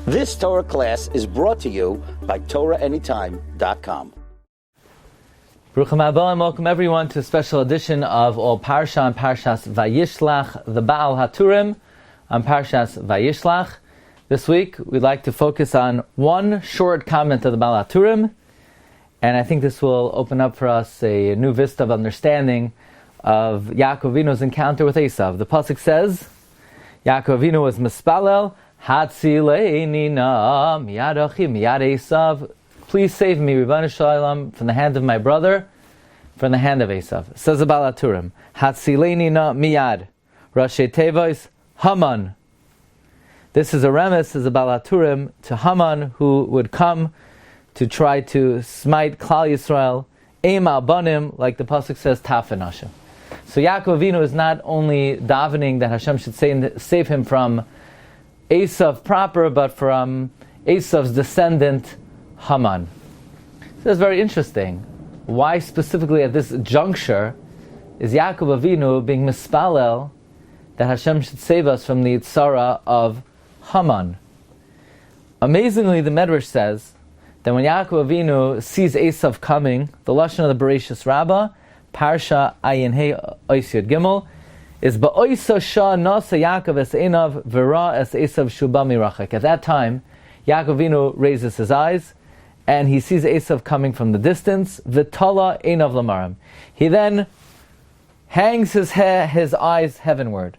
This Torah class is brought to you by TorahAnytime.com. Baruch haba and welcome everyone to a special edition of All Parsha on Parshas Vayishlach, the Baal Haturim on Parshas Vayishlach. This week we'd like to focus on one short comment of the Baal Haturim, and I think this will open up for us a new vista of understanding of Yaakov Avinu's encounter with Esav. The pasuk says, Yaakov Avinu was mispalel, Hatzileini na miyad achi miyad Esav. Please save me, Ribbon Shalom, from the hand of my brother, from the hand of Esav. Says the Baal Haturim, Hatzileini na miyad. Rashi Tevois, Haman. This is a remes, says the Baal Haturim, to Haman, who would come to try to smite Klal Yisrael, Eim al banim, like the pasuk says, Tafen Hashem. So Yaakov Avinu is not only davening that Hashem should save him from Esav proper, but from Esav's descendant, Haman. So that's very interesting. Why specifically at this juncture is Yaakov Avinu being mispalel that Hashem should save us from the Yitzhara of Haman? Amazingly, the Medrash says that when Yaakov Avinu sees Esav coming, the lashon of the Bereshis Rabbah, Parsha Ayin Hey Ois Yud Gimel, is Ba'oisa Shah Nasa Yaakov Es Einav Vera Es Esav Shuba Mirachak. At that time, Yaakov Avinu raises his eyes and he sees Esav coming from the distance. V'tala Einav Lamarim. He then hangs his eyes heavenward.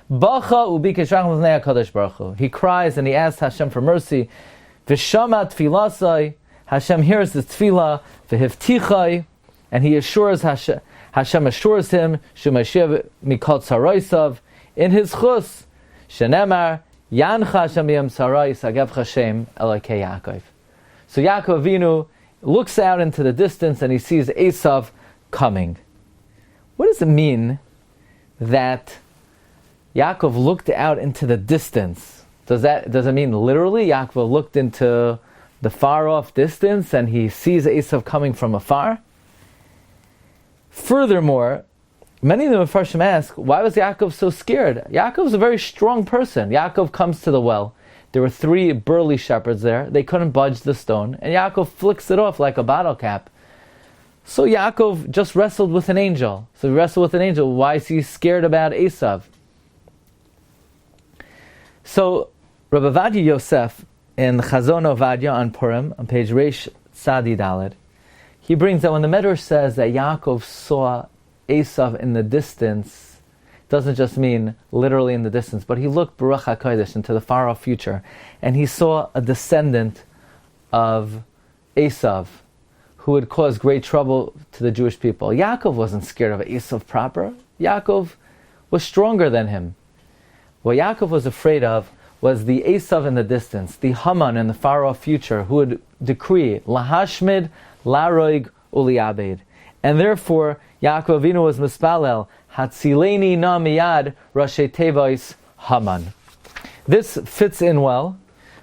Bacha Ubikesh Racham L'nei HaKadosh Baruch Hu. He cries and he asks Hashem for mercy. V'shama Tfilasai. Hashem hears his tefillah. V'hivtichai. And he assures Hashem assures him, Shemashiv Mikol Tzaroisav, in his chus, Shenemar, Yancha Hashem Yom Tzarois, Agav Hashem, Elokei Yaakov. So Yaakov Avinu looks out into the distance and he sees Esav coming. What does it mean that Yaakov looked out into the distance? Does it mean literally Yaakov looked into the far off distance and he sees Esav coming from afar? Furthermore, many of the Mepharshim ask, why was Yaakov so scared? Yaakov's a very strong person. Yaakov comes to the well. There were 3 burly shepherds there. They couldn't budge the stone. And Yaakov flicks it off like a bottle cap. So Yaakov just wrestled with an angel. So he wrestled with an angel. Why is he scared about Esav? So Rabbi Ovadia Yosef in Chazon Ovadia on Purim, on page Reish Tzadi Daled, he brings that when the Medrash says that Yaakov saw Esav in the distance, it doesn't just mean literally in the distance, but he looked Baruch HaKodesh into the far-off future, and he saw a descendant of Esav who would cause great trouble to the Jewish people. Yaakov wasn't scared of Esav proper. Yaakov was stronger than him. What Yaakov was afraid of was the Esav in the distance, the Haman in the far-off future, who would decree Lahashmid, Laroig Uliabed. And therefore, Yaakov Avinu was mispalel, Hatzileini na miyad Rashi Tevois Haman. This fits in well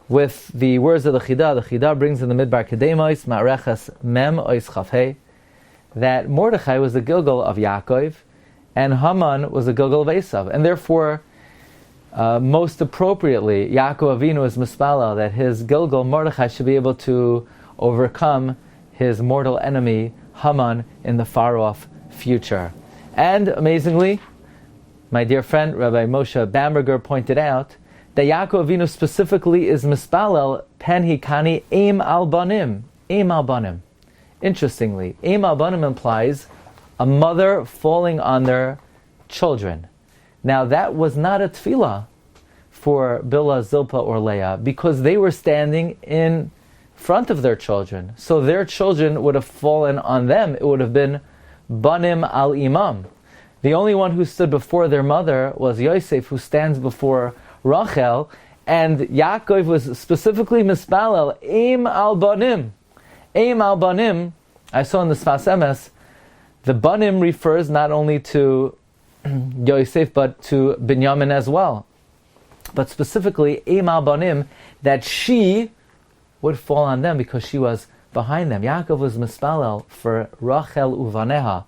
with the words of the Chidah. The Chidah brings in the Midbar Kedemos, Ma'areches Mem Ois Chafhei, that Mordechai was the Gilgal of Yaakov, and Haman was the Gilgal of Esav. And therefore, most appropriately, Yaakov Avinu is mispalel that his Gilgal, Mordechai, should be able to overcome his mortal enemy, Haman, in the far-off future. And, amazingly, my dear friend, Rabbi Moshe Bamberger pointed out that Yaakov Avinu specifically is mispalel, pen hikani eim al banim. Eim al banim. Interestingly, eim al banim implies a mother falling on their children. Now, that was not a tefillah for Bilhah, Zilpah, or Leah, because they were standing in front of their children. So their children would have fallen on them. It would have been banim al imam. The only one who stood before their mother was Yosef, who stands before Rachel, and Yaakov was specifically mispalel, eim al banim. Eim al banim, I saw in the Sfas Emes, the banim refers not only to Yosef, but to Binyamin as well. But specifically, eim al banim, that she would fall on them because she was behind them. Yaakov was mispalel for Rachel uvaneha,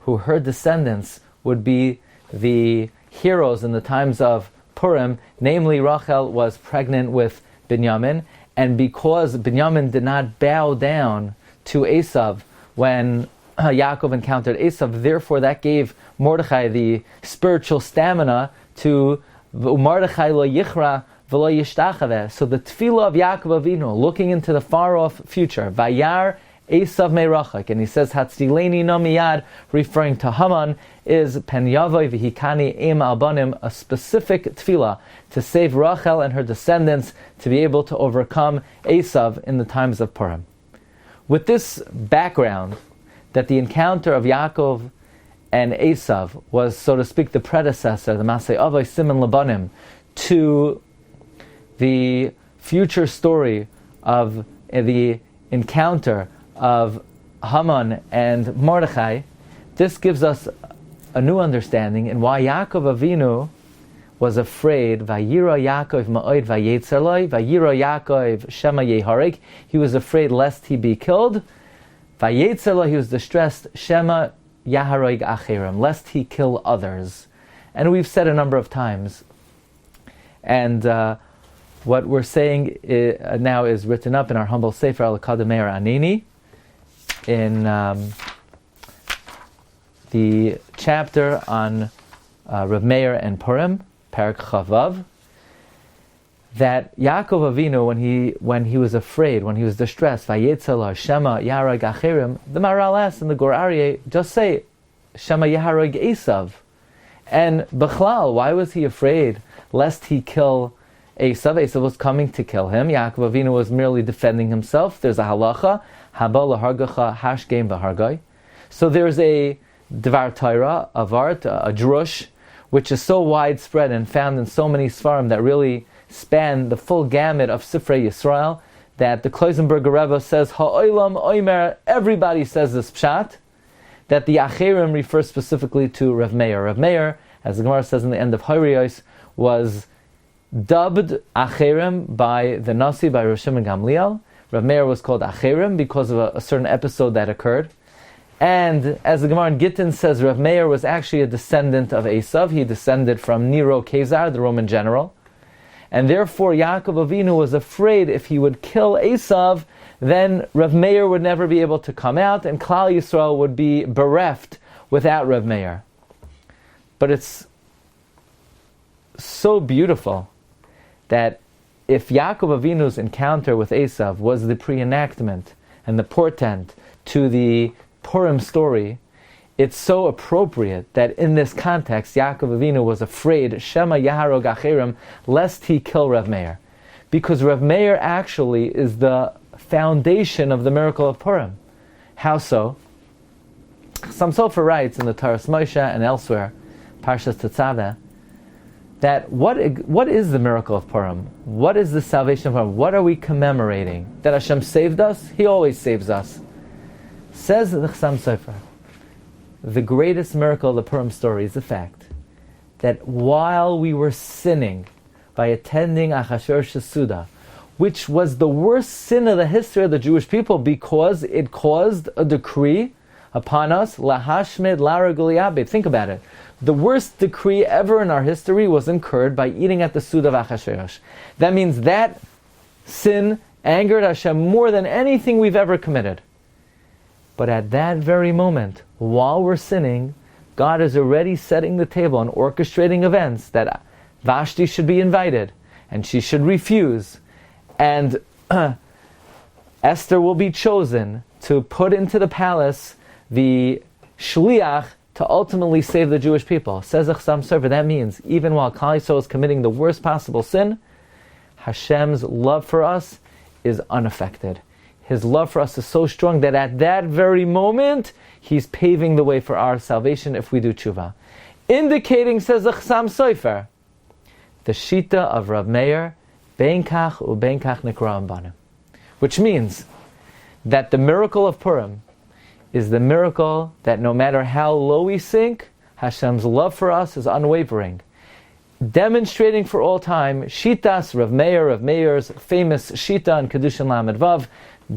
who her descendants would be the heroes in the times of Purim. Namely, Rachel was pregnant with Binyamin, and because Binyamin did not bow down to Esav when Yaakov encountered Esav, therefore that gave Mordechai the spiritual stamina to Mordechai lo yichra v'lo yishtachaveh. So the tefillah of Yaakov Avinu, looking into the far off future, Vayar Esav meirachak, and he says Hatzileni no miyad, referring to Haman, is Pen Yavoi v'hikani im albanim, a specific tefillah to save Rachel and her descendants to be able to overcome Esav in the times of Purim. With this background, that the encounter of Yaakov and Esav was, so to speak, the predecessor, the Masei Avos Siman Labanim, to the future story of the encounter of Haman and Mordechai, this gives us a new understanding in why Yaakov Avinu was afraid. Vayira Yaakov ma'od vayetzer lo, Vayira Yaakov shema yehareg. He was afraid lest he be killed. Vayetzer lo, he was distressed. Shema yahareg acherim, lest he kill others. And we've said a number of times. And what we're saying now is written up in our humble Sefer Al-Kadeh Meir Anini, in the chapter on Rav Meir and Purim, Parak Chavav, that Yaakov Avinu, when he was afraid, when he was distressed, Vayetzel Shema Yahareg Acherim, the Maharal asks in the Gur Aryeh, just say Shema Yahareg Esav. And Bechlal, why was he afraid lest he kill Esav? Esav was coming to kill him. Yaakov Avinu was merely defending himself. There's a halacha, Haba lahargacha hashgeim v'hargai. So there's a Dvar Torah, a Vart, a drush, which is so widespread and found in so many Sfarim that really span the full gamut of Sifrei Yisrael, that the Kloisenberger Rebbe says, Ha'olam oimer, everybody says this pshat, that the Acherim refers specifically to Rav Meir. Rav Meir, as the Gemara says in the end of Horios, was dubbed Acherim by the Nasi, by Rosh Shimon Gamliel. Rav Meir was called Acherim because of a certain episode that occurred. And as the Gemara in Gittin says, Rav Meir was actually a descendant of Esav. He descended from Nero Caesar, the Roman general. And therefore Yaakov Avinu was afraid if he would kill Esav, then Rav Meir would never be able to come out, and Klal Yisrael would be bereft without Rav Meir. But it's so beautiful that if Yaakov Avinu's encounter with Esav was the pre-enactment and the portent to the Purim story, it's so appropriate that in this context Yaakov Avinu was afraid, Shema Yaharog Acherim, lest he kill Rav Meir. Because Rav Meir actually is the foundation of the miracle of Purim. How so? Some Sofer writes in the Taras Moshe and elsewhere, Parshas Tetzaveh, that what is the miracle of Purim? What is the salvation of Purim? What are we commemorating? That Hashem saved us? He always saves us. Says the Chassam Sofer, the greatest miracle of the Purim story is the fact that while we were sinning by attending Achashverosh's Suda, which was the worst sin of the history of the Jewish people because it caused a decree upon us, lahashmed laraguliyabed. Think about it. The worst decree ever in our history was incurred by eating at the Suda of Achashverosh. That means that sin angered Hashem more than anything we've ever committed. But at that very moment, while we're sinning, God is already setting the table and orchestrating events that Vashti should be invited, and she should refuse, and Esther will be chosen to put into the palace the shliach to ultimately save the Jewish people. Says the Chassam Sofer, that means even while Klal Yisrael is committing the worst possible sin, Hashem's love for us is unaffected. His love for us is so strong that at that very moment, He's paving the way for our salvation if we do tshuva. Indicating, says the Chassam Sofer, the shita of Rav Meir, bein kach ubein kach nikra banim. Which means that the miracle of Purim is the miracle that no matter how low we sink, Hashem's love for us is unwavering. Demonstrating for all time, Shitas Rav Meir's famous Shita in Kedushin Lamed Vav,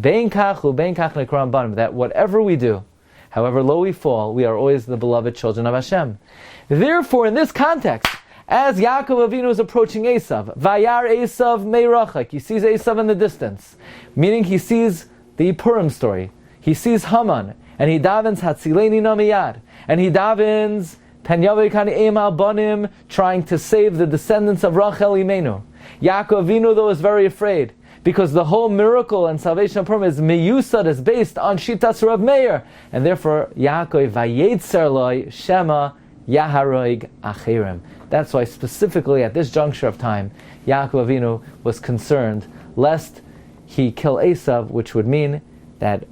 Bein kach ubein kach nikra banim, that whatever we do, however low we fall, we are always the beloved children of Hashem. Therefore, in this context, As Yaakov Avinu is approaching Esav, Vayar Esav meirachak, he sees Esav in the distance, meaning he sees the Purim story. He sees Haman, and he davens Hatzileni Namiyad, and he davens Penyavi Kan Emal Banim, trying to save the descendants of Rachel Imenu. Yaakov Avinu, though, is very afraid, because the whole miracle and salvation of Purim is meyusad, is based on Shitas Rav Meir, and therefore Yaakov Vayetzer Loi Shema Yaharoig Achirim. That's why specifically at this juncture of time, Yaakov Avinu was concerned lest he kill Esav, which would mean that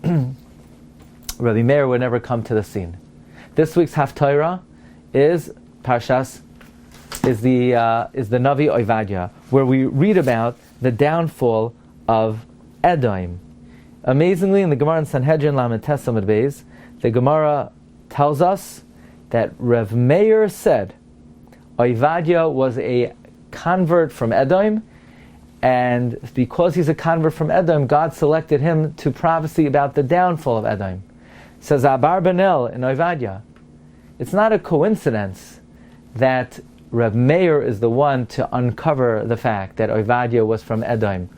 Rabbi Meir would never come to the scene. This week's Haftarah is Parshas, is the Navi Ovadia, where we read about the downfall of Edom. Amazingly, in the Gemara in Sanhedrin Lamed Tesam Beis, the Gemara tells us that Rav Meir said Ovadia was a convert from Edom, and because he's a convert from Edom, God selected him to prophecy about the downfall of Edom. Says Abar Benel in Ovadia, it's not a coincidence that Rav Meir is the one to uncover the fact that Ovadia was from Edom.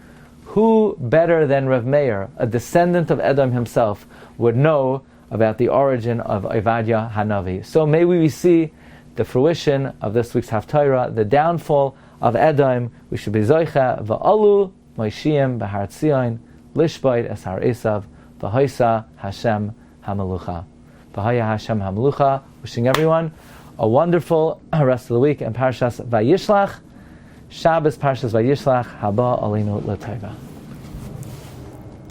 Who better than Rav Meir, a descendant of Edom himself, would know about the origin of Ovadia Hanavi? So may we see the fruition of this week's Haftarah, the downfall of Edom. We should be Zoicha va'alu Moishiyim b'Har Tzion lishbait es Har Esav v'hoisa Hashem Hamalucha. V'haya Hashem Hamalucha. Wishing everyone a wonderful rest of the week in Parshas Vayishlach. Shabbos Parshas Vayishlach. Haba Aleinu L'Tova.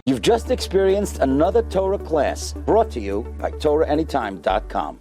You've just experienced another Torah class brought to you by TorahAnytime.com.